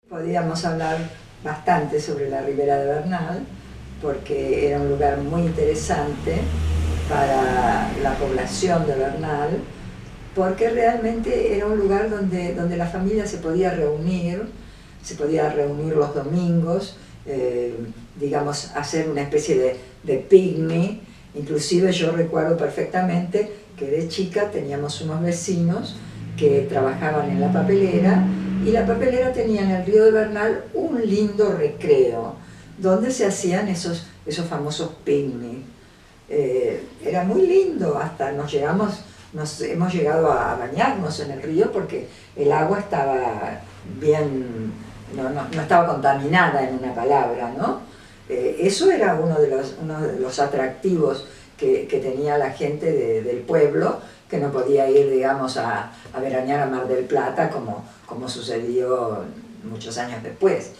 Podíamos hablar bastante sobre la Ribera de Bernal, porque era un lugar muy interesante para la población de Bernal, porque realmente era un lugar donde la familia se podía reunir los domingos, digamos, hacer una especie de picnic. Inclusive yo recuerdo perfectamente que de chica teníamos unos vecinos que trabajaban en la papelera, y la papelera tenía en el río de Bernal un lindo recreo donde se hacían esos famosos picnic. Era muy lindo, hasta hemos llegado a bañarnos en el río porque el agua estaba bien, no estaba contaminada, en una palabra, ¿no? Eso era uno de los atractivos que tenía la gente del pueblo, que no podía ir, digamos, a veranear a Mar del Plata como sucedió muchos años después.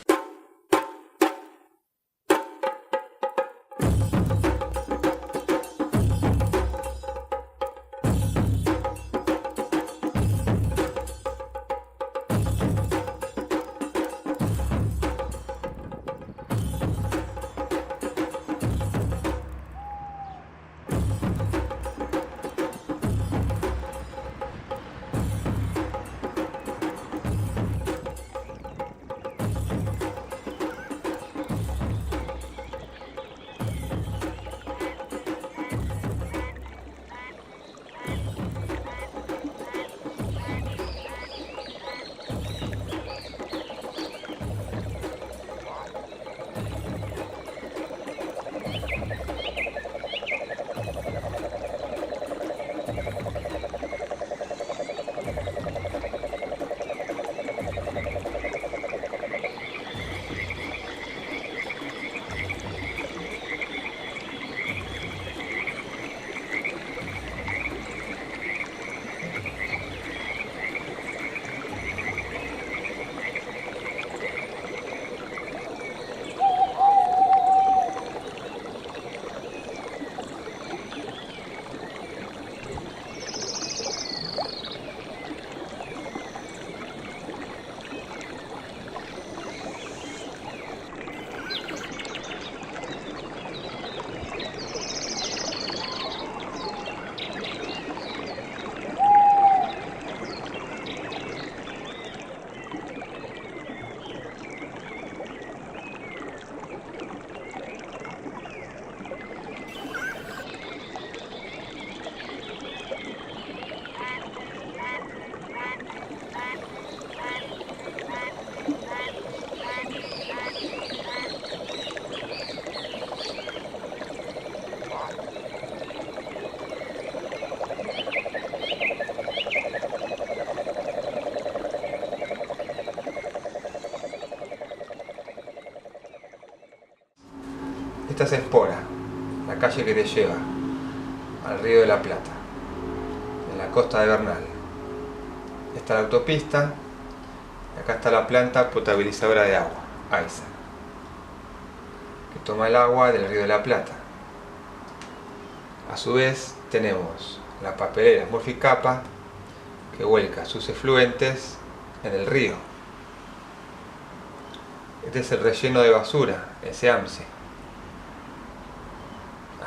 Esta es Espora, la calle que te lleva al Río de la Plata, en la costa de Bernal. Esta es la autopista, y acá está la planta potabilizadora de agua, AISA, que toma el agua del Río de la Plata. A su vez tenemos la papelera Smurfit-Kappa, que vuelca sus efluentes en el río. Este es el relleno de basura, el SEAMSE.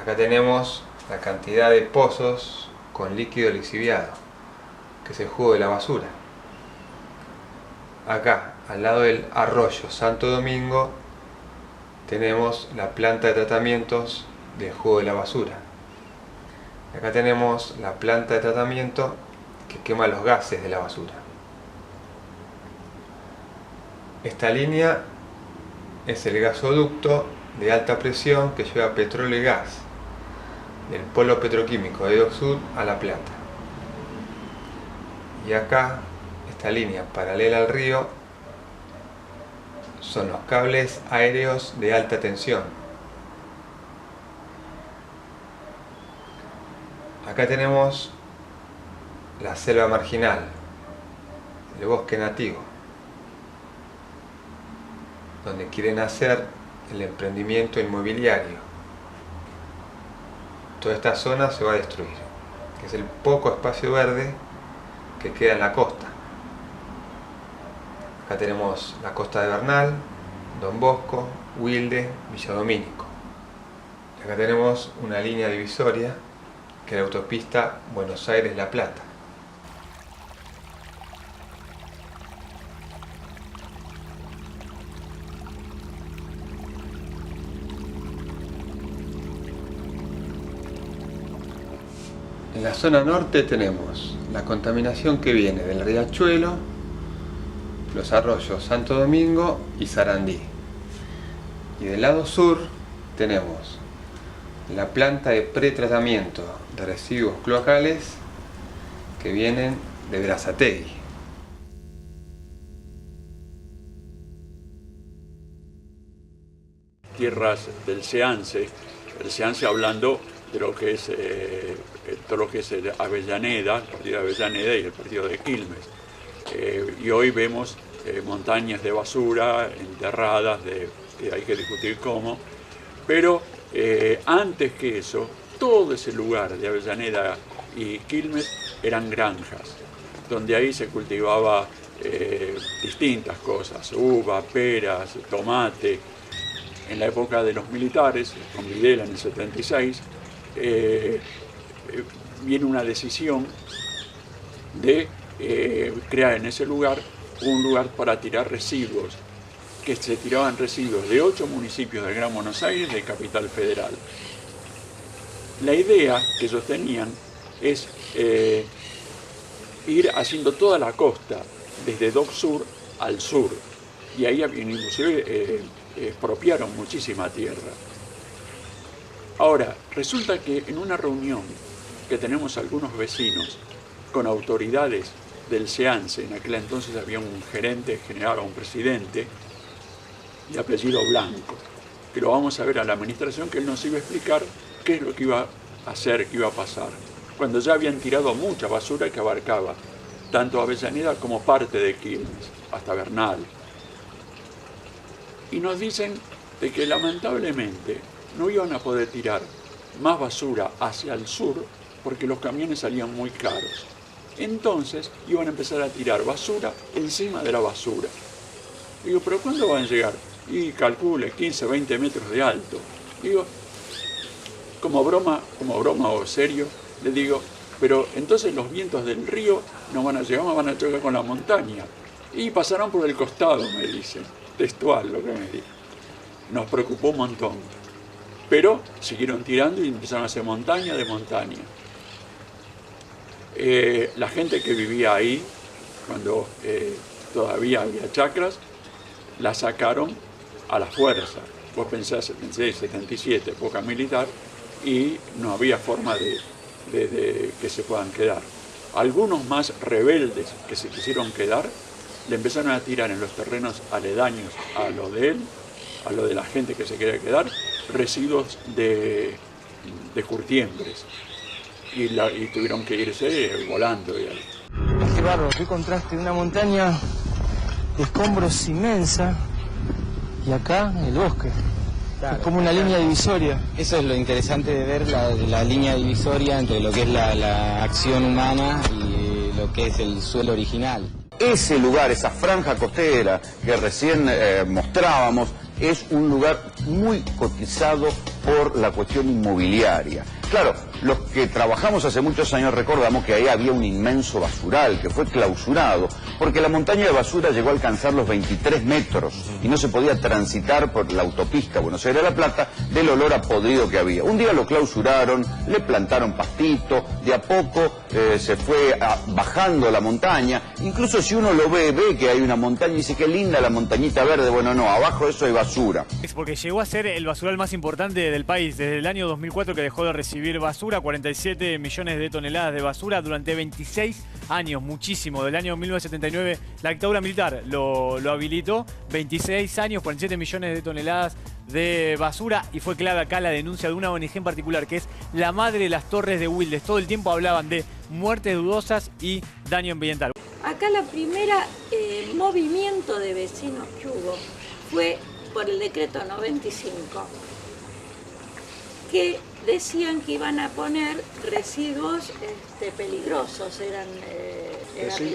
Acá tenemos la cantidad de pozos con líquido lixiviado, que es el jugo de la basura. Acá, al lado del arroyo Santo Domingo, tenemos la planta de tratamientos del jugo de la basura. Acá tenemos la planta de tratamiento que quema los gases de la basura. Esta línea es el gasoducto de alta presión que lleva petróleo y gas del polo petroquímico de Dock a La Plata. Y acá, esta línea paralela al río, son los cables aéreos de alta tensión. Acá tenemos la selva marginal, el bosque nativo, donde quieren hacer el emprendimiento inmobiliario. Toda esta zona se va a destruir, que es el poco espacio verde que queda en la costa. Acá tenemos la costa de Bernal, Don Bosco, Wilde, Villa Domínico. Acá tenemos una línea divisoria que es la autopista Buenos Aires-La Plata. En la zona norte tenemos la contaminación que viene del riachuelo, los arroyos Santo Domingo y Sarandí. Y del lado sur tenemos la planta de pretratamiento de residuos cloacales que vienen de Berazategui. Tierras del Seance, el Seance hablando de lo que es todo lo que es el Avellaneda, el partido de Avellaneda y el partido de Quilmes. Y hoy vemos montañas de basura enterradas, hay que discutir cómo, pero antes que eso, todo ese lugar de Avellaneda y Quilmes eran granjas, donde ahí se cultivaba distintas cosas, uva, peras, tomate. En la época de los militares, con Videla en el 76, viene una decisión de crear en ese lugar un lugar para tirar residuos, que se tiraban residuos de 8 municipios del Gran Buenos Aires, de Capital Federal. La idea que ellos tenían es ir haciendo toda la costa, desde Dock Sur al sur, y ahí inclusive expropiaron muchísima tierra. Ahora, resulta que en una reunión que tenemos algunos vecinos con autoridades del SEANSE, en aquel entonces había un gerente general o un presidente de apellido Blanco, que lo vamos a ver a la administración, que él nos iba a explicar qué es lo que iba a hacer, qué iba a pasar, cuando ya habían tirado mucha basura que abarcaba tanto Avellaneda como parte de Quilmes, hasta Bernal. Y nos dicen de que lamentablemente no iban a poder tirar más basura hacia el sur porque los camiones salían muy caros. Entonces iban a empezar a tirar basura encima de la basura. Digo, ¿pero cuándo van a llegar? Y calcule 15, 20 metros de alto. Digo, como broma o serio, le digo, pero entonces los vientos del río no van a llegar, van a chocar con la montaña. Y pasarán por el costado, me dicen. Textual lo que me dijo. Nos preocupó un montón. Pero siguieron tirando y empezaron a hacer montaña de montaña. La gente que vivía ahí, cuando todavía había chacras, la sacaron a la fuerza. Vos pensás, 76, 77, época militar, y no había forma de que se puedan quedar. Algunos más rebeldes que se quisieron quedar, le empezaron a tirar en los terrenos aledaños a lo de él, a lo de la gente que se quería quedar, residuos de curtiembres. Y tuvieron que irse volando. Qué bárbaro, qué contraste, una montaña de escombros inmensa y acá el bosque. Claro, es como una línea divisoria. Eso es lo interesante de ver la línea divisoria entre lo que es la acción humana y lo que es el suelo original. Ese lugar, esa franja costera que recién mostrábamos, es un lugar muy cotizado por la cuestión inmobiliaria. Claro, los que trabajamos hace muchos años recordamos que ahí había un inmenso basural que fue clausurado porque la montaña de basura llegó a alcanzar los 23 metros y no se podía transitar por la autopista Buenos Aires-La Plata del olor a podrido que había. Un día lo clausuraron, le plantaron pastito, de a poco se fue bajando la montaña. Incluso si uno lo ve que hay una montaña y dice qué linda la montañita verde, bueno, no, abajo de eso hay basura. Es porque llegó a ser el basural más importante del país desde el año 2004, que dejó de recibir basura, 47 millones de toneladas de basura durante 26 años, muchísimo. Del año 1979 la dictadura militar lo habilitó, 26 años, 47 millones de toneladas de basura, y fue clave acá la denuncia de una ONG en particular, que es la Madre de las Torres de Wildes. Todo el tiempo hablaban de muertes dudosas y daño ambiental. Acá la primera movimiento de vecinos que hubo fue por el decreto 95, que decían que iban a poner residuos peligrosos, eran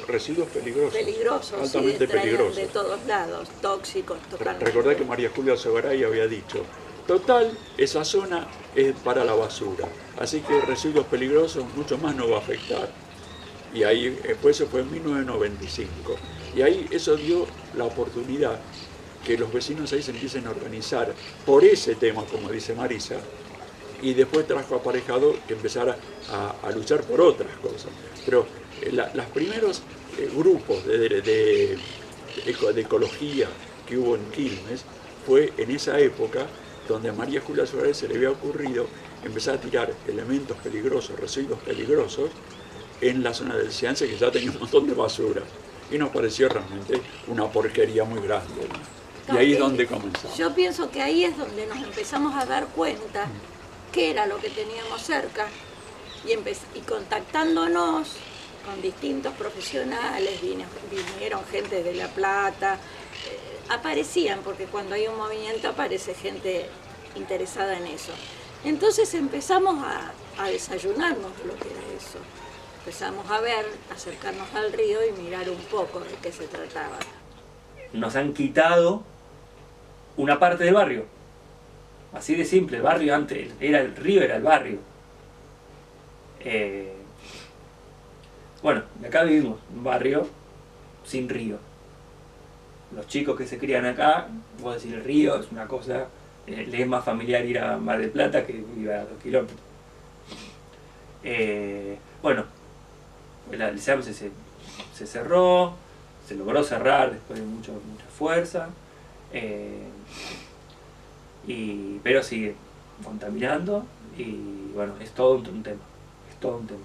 Residuos peligrosos. Peligrosos, altamente peligrosos. De todos lados, tóxicos, totalmente. Recordá que María Julia Sogaray había dicho, total, esa zona es para la basura, así que residuos peligrosos mucho más no va a afectar. Y ahí, después eso fue en 1995. Y ahí eso dio la oportunidad que los vecinos ahí se empiecen a organizar por ese tema, como dice Marisa, y después trajo aparejado que empezara a luchar por otras cosas. Pero los primeros grupos de ecología que hubo en Quilmes fue en esa época donde a María Julia Sogaray se le había ocurrido empezar a tirar elementos peligrosos, residuos peligrosos, en la zona del Ciance, que ya tenía un montón de basura. Y nos pareció realmente una porquería muy grande, ¿no? Y ahí es donde comenzamos. Yo pienso que ahí es donde nos empezamos a dar cuenta qué era lo que teníamos cerca y contactándonos con distintos profesionales, vinieron gente de La Plata, aparecían, porque cuando hay un movimiento aparece gente interesada en eso. Entonces empezamos a desayunarnos de lo que era eso. Empezamos a ver, acercarnos al río y mirar un poco de qué se trataba. Nos han quitado una parte del barrio. Así de simple, el barrio antes era el río, era el barrio. Bueno, y acá vivimos un barrio sin río. Los chicos que se crían acá, vos decís el río es una cosa, les es más familiar ir a Mar del Plata que ir a 2 kilómetros. Bueno, el SEAMSE se cerró, se logró cerrar después de mucha fuerza, pero sigue contaminando y bueno, es todo un tema, es todo un tema.